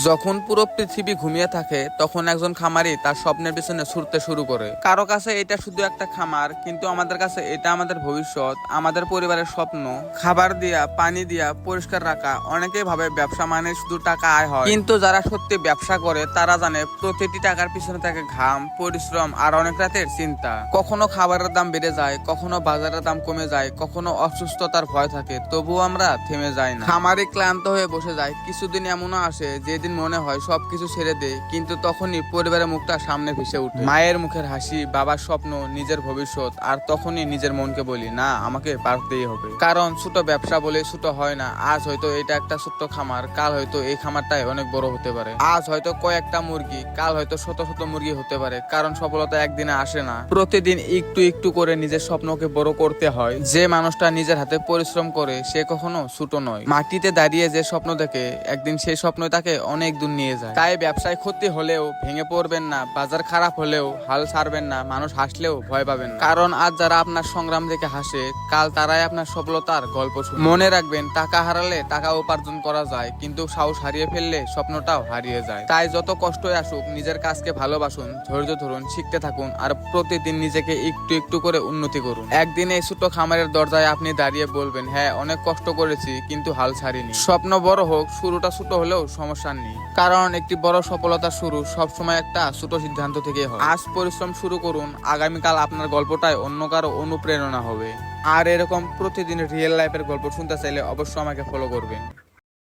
যখন পুরো পৃথিবী ঘুমিয়ে থাকে তখন একজন খামারি তার স্বপ্নের পিছনে ছুটতে শুরু করে। কারো কাছে এটা শুধু একটা খামার, কিন্তু আমাদের কাছে এটা আমাদের ভবিষ্যৎ, আমাদের পরিবারের স্বপ্ন। খাবার দিয়া, পানি দিয়া, পরিষ্কার রাখা। অনেকেই ভাবে ব্যবসা মানে শুধু টাকা আয় হয়, কিন্তু যারা সত্যি ব্যবসা করে তারা জানে প্রতিটি টাকার পিছনে থাকে ঘাম, পরিশ্রম আর অনেক রাতের চিন্তা। কখনো খাবারের দাম বেড়ে যায়, কখনো বাজারের দাম কমে যায়, কখনো অসুস্থতার ভয় থাকে, তবুও আমরা থেমে যাই না। খামারি ক্লান্ত হয়ে বসে যায়। কিছুদিন এমনও আসে যেদিন মনে হয় সবকিছু ছেড়ে দে, কিন্তু তখনই পরিবারের মুখটা সামনে ভেসে উঠে। মায়ের মুখের হাসি, বাবার স্বপ্ন, নিজের ভবিষ্যৎ। আর তখনই নিজের মনকে বলি, না, আমাকে পারতেই হবে। কারণ ছোট ব্যবসা বলে ছোট হয় না। আজ হয়তো এটা একটা ছোট্ট খামার, কাল হয়তো এই খামারটাই অনেক বড় হতে পারে। আজ হয়তো কয়েকটা মুরগি, কাল হয়তো শত শত মুরগি হতে পারে। কারণ সফলতা একদিনে আসে না, প্রতিদিন একটু একটু করে নিজের স্বপ্নকে বড় করতে হয়। যে মানুষটা নিজের হাতে পরিশ্রম করে সে কখনো ছোট নয়। মাটিতে দাঁড়িয়ে যে স্বপ্ন দেখে, একদিন সেই স্বপ্ন তাকে অনেক দূর নিয়ে যায়। তাই ব্যবসায় ক্ষতি হলেও ভেঙে পড়বেন না, বাজার খারাপ হলেও হাল ছাড়বেন না, মানুষ হাসলেও ভয় পাবেন না। কারণ আজ যারা আপনার সংগ্রাম দেখে হাসে, কাল তারাই আপনার সফলতার গল্প শুনে। মনে রাখবেন, টাকা হারালে টাকা উপার্জন করা যায়, কিন্তু সাহস হারিয়ে ফেললে স্বপ্নটাও হারিয়ে যায়। তাই যত কষ্টই আসুক, নিজের কাজকে ভালোবাসুন, ধৈর্য ধরুন, শিখতে থাকুন আর প্রতিদিন নিজেকে একটু একটু করে উন্নতি করুন। একদিন এই ছোট খামারের দরজায় আপনি দাঁড়িয়ে বলবেন, হ্যাঁ, অনেক কষ্ট করেছি কিন্তু হাল ছাড়িনি। স্বপ্ন বড় হোক, শুরুটা ছোট হলেও সমস্যা নেই, কারণ একটি বড় সফলতার শুরু সবসময় একটা ছোট সিদ্ধান্ত থেকে হয়। আজ পরিশ্রম শুরু করুন, আগামীকাল আপনার গল্পটাই অন্য কারো অনুপ্রেরণা হবে। আর এরকম প্রতিদিন রিয়েল লাইফের গল্প শুনতে চাইলে অবশ্যই আমাকে ফলো করবেন।